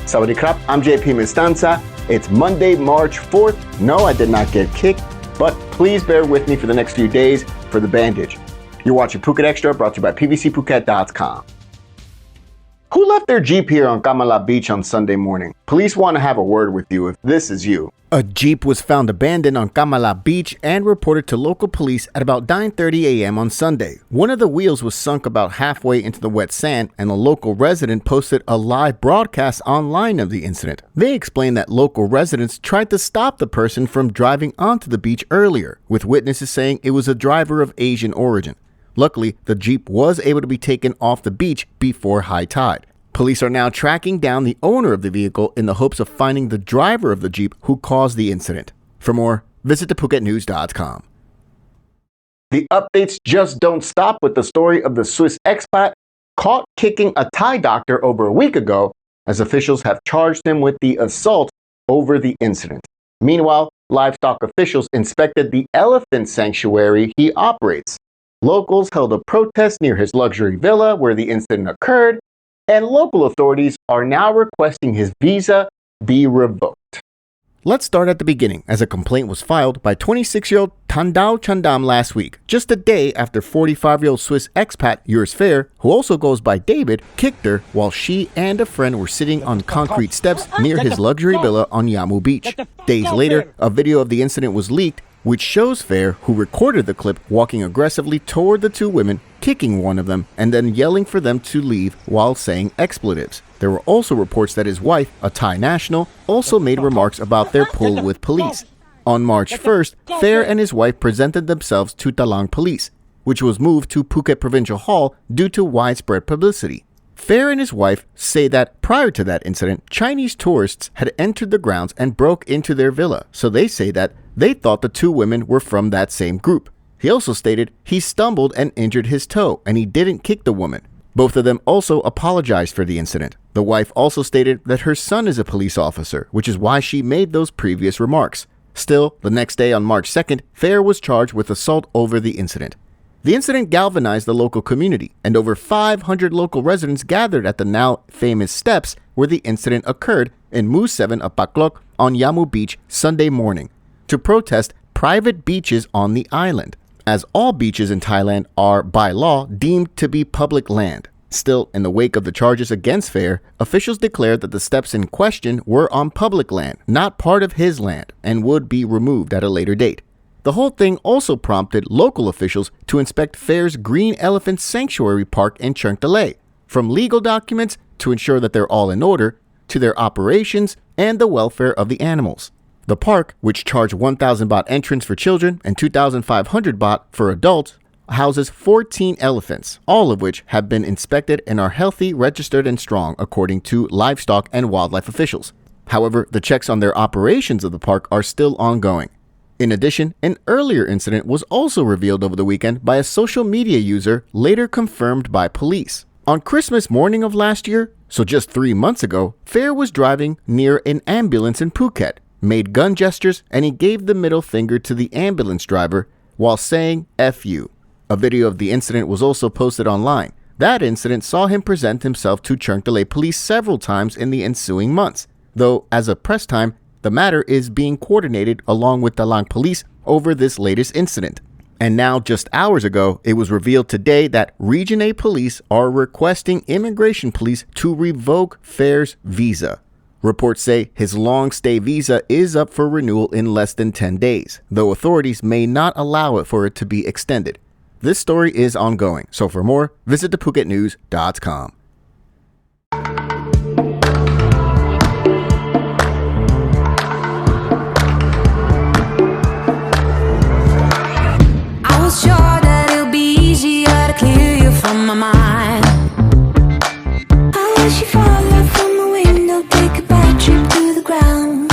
Sawadee krap, I'm JP Mestanza. It's Monday, March 4th. No, I did not get kicked, but please bear with me for the next few days for the bandage. You're watching Phuket Xtra, brought to you by pvcphuket.com. Who left their Jeep here on Kamala Beach on Sunday morning? Police want to have a word with you if this is you. A Jeep was found abandoned on Kamala Beach and reported to local police at about 9:30 a.m. on Sunday. One of the wheels was sunk about halfway into the wet sand, and a local resident posted a live broadcast online of the incident. They explained that local residents tried to stop the person from driving onto the beach earlier, with witnesses saying it was a driver of Asian origin. Luckily, the Jeep was able to be taken off the beach before high tide. Police are now tracking down the owner of the vehicle in the hopes of finding the driver of the Jeep who caused the incident. For more, visit thephuket.news.com. The updates just don't stop with the story of the Swiss expat caught kicking a Thai doctor over a week ago, as officials have charged him with the assault over the incident. Meanwhile, livestock officials inspected the elephant sanctuary he operates. Locals held a protest near his luxury villa where the incident occurred, and local authorities are now requesting his visa be revoked. Let's start at the beginning, as a complaint was filed by 26-year-old Tandao Chandam last week, just a day after 45-year-old Swiss expat Urs Fair, who also goes by David, kicked her while she and a friend were sitting on concrete steps near his luxury villa on Yamu Beach. Days later, a video of the incident was leaked, which shows Fair, who recorded the clip, walking aggressively toward the two women, kicking one of them, and then yelling for them to leave while saying expletives. There were also reports that his wife, a Thai national, also made remarks about their pull with police. On March 1st, Fair and his wife presented themselves to Talang Police, which was moved to Phuket Provincial Hall due to widespread publicity. Fair and his wife say that prior to that incident, Chinese tourists had entered the grounds and broke into their villa, so they say that they thought the two women were from that same group. He also stated he stumbled and injured his toe, and he didn't kick the woman. Both of them also apologized for the incident. The wife also stated that her son is a police officer, which is why she made those previous remarks. Still, the next day on March 2nd, Fair was charged with assault over the incident. The incident galvanized the local community, and over 500 local residents gathered at the now famous steps where the incident occurred in Mu 7 of Paklok on Yamu Beach Sunday morning to protest private beaches on the island, as all beaches in Thailand are, by law, deemed to be public land. Still, in the wake of the charges against Fair, officials declared that the steps in question were on public land, not part of his land, and would be removed at a later date. The whole thing also prompted local officials to inspect Fair's Green Elephant Sanctuary Park in Chungtalay, from legal documents to ensure that they're all in order, to their operations and the welfare of the animals. The park, which charged 1,000 baht entrance for children and 2,500 baht for adults, houses 14 elephants, all of which have been inspected and are healthy, registered, and strong, according to livestock and wildlife officials. However, the checks on their operations of the park are still ongoing. In addition, an earlier incident was also revealed over the weekend by a social media user, later confirmed by police. On Christmas morning of last year, so just 3 months ago, Fair was driving near an ambulance in Phuket, made gun gestures, and he gave the middle finger to the ambulance driver while saying F you. A video of the incident was also posted online. That incident saw him present himself to Chungtalay police several times in the ensuing months, though as of press time, the matter is being coordinated along with Talang Police over this latest incident. And now, just hours ago, it was revealed today that Region A police are requesting immigration police to revoke Fair's visa. Reports say his long-stay visa is up for renewal in less than 10 days, though authorities may not allow it for it to be extended. This story is ongoing, so for more, visit thephuket.news.com. Sure that it'll be easier to clear you from my mind. I wish you fall out from the window, take a bad trip to the ground.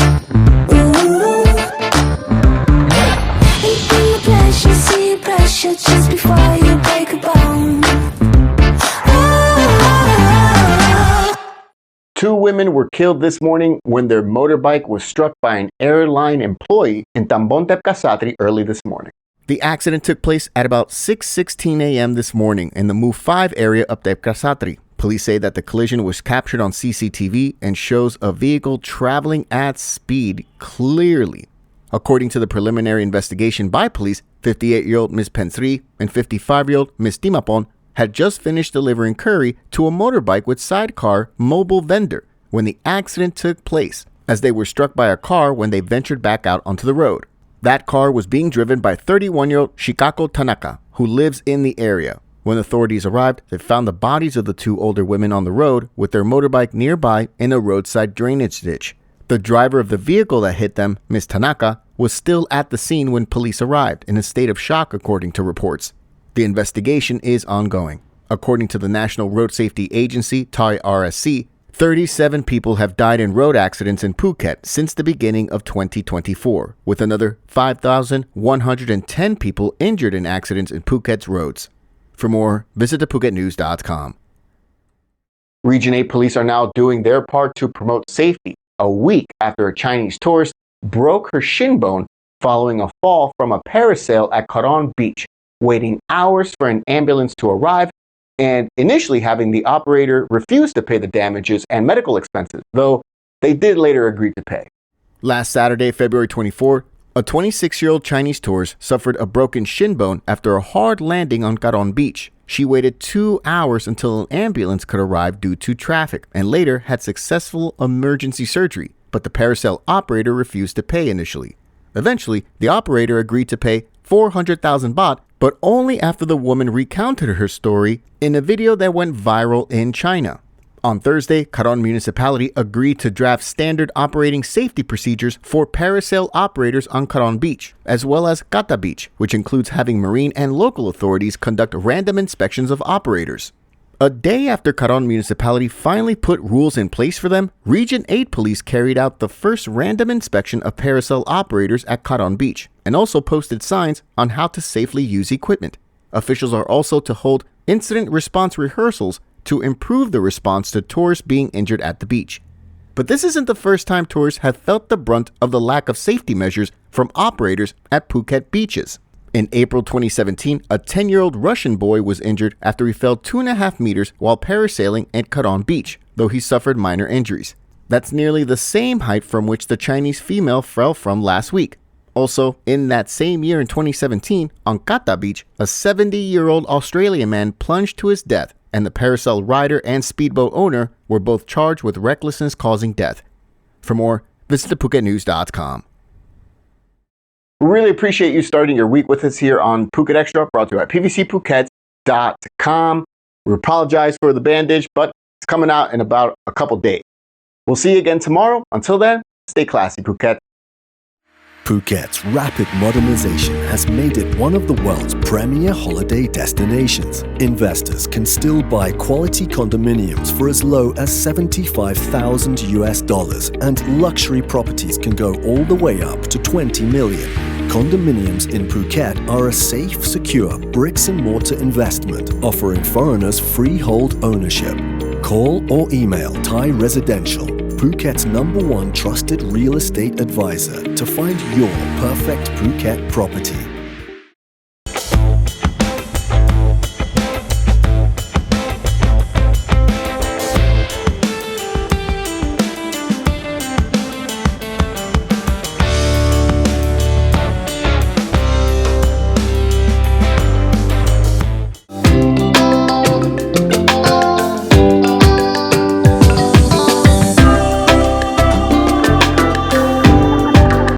Ooh. And in the pleasure, see your pressure just before you break a bone. Two women were killed this morning when their motorbike was struck by an airline employee in Tambon Tep Kasatri early this morning. The accident took place at about 6:16 a.m. this morning in the Move 5 area of Tep Kasatri. Police say that the collision was captured on CCTV and shows a vehicle traveling at speed clearly. According to the preliminary investigation by police, 58-year-old Ms. Pensri and 55-year-old Ms. Timapon had just finished delivering curry to a motorbike with sidecar mobile vendor when the accident took place, as they were struck by a car when they ventured back out onto the road. That car was being driven by 31-year-old Shikako Tanaka, who lives in the area. When authorities arrived, they found the bodies of the two older women on the road with their motorbike nearby in a roadside drainage ditch. The driver of the vehicle that hit them, Ms. Tanaka, was still at the scene when police arrived in a state of shock, according to reports. The investigation is ongoing. According to the National Road Safety Agency, Thai RSC, 37 people have died in road accidents in Phuket since the beginning of 2024, with another 5,110 people injured in accidents in Phuket's roads. For more, visit thephuket.news.com. Region 8 police are now doing their part to promote safety a week after a Chinese tourist broke her shin bone following a fall from a parasail at Kamala Beach, waiting hours for an ambulance to arrive and initially having the operator refuse to pay the damages and medical expenses, though they did later agree to pay. Last Saturday, February 24, a 26-year-old Chinese tourist suffered a broken shin bone after a hard landing on Kamala Beach. She waited 2 hours until an ambulance could arrive due to traffic and later had successful emergency surgery, but the parasail operator refused to pay initially. Eventually, the operator agreed to pay 400,000 baht, but only after the woman recounted her story in a video that went viral in China. On Thursday, Karon Municipality agreed to draft standard operating safety procedures for parasail operators on Kamala Beach, as well as Kata Beach, which includes having marine and local authorities conduct random inspections of operators. A day after Karon Municipality finally put rules in place for them, Region 8 police carried out the first random inspection of parasail operators at Kamala Beach, and also posted signs on how to safely use equipment. Officials are also to hold incident response rehearsals to improve the response to tourists being injured at the beach. But this isn't the first time tourists have felt the brunt of the lack of safety measures from operators at Phuket beaches. In April 2017, a 10-year-old Russian boy was injured after he fell 2.5 meters while parasailing at Kamala Beach, though he suffered minor injuries. That's nearly the same height from which the Chinese female fell from last week. Also, in that same year in 2017, on Kata Beach, a 70-year-old Australian man plunged to his death, and the parasail rider and speedboat owner were both charged with recklessness causing death. For more, visit thephuket.news.com. We really appreciate you starting your week with us here on Phuket Extra, brought to you at pvcphuket.com. We apologize for the bandage, but it's coming out in about a couple days. We'll see you again tomorrow. Until then, stay classy, Phuket. Phuket's rapid modernization has made it one of the world's premier holiday destinations. Investors can still buy quality condominiums for as low as $75,000, and luxury properties can go all the way up to 20 million. Condominiums in Phuket are a safe, secure bricks-and-mortar investment offering foreigners freehold ownership. Call or email Thai Residential, Phuket's #1 trusted real estate advisor, to find your perfect Phuket property.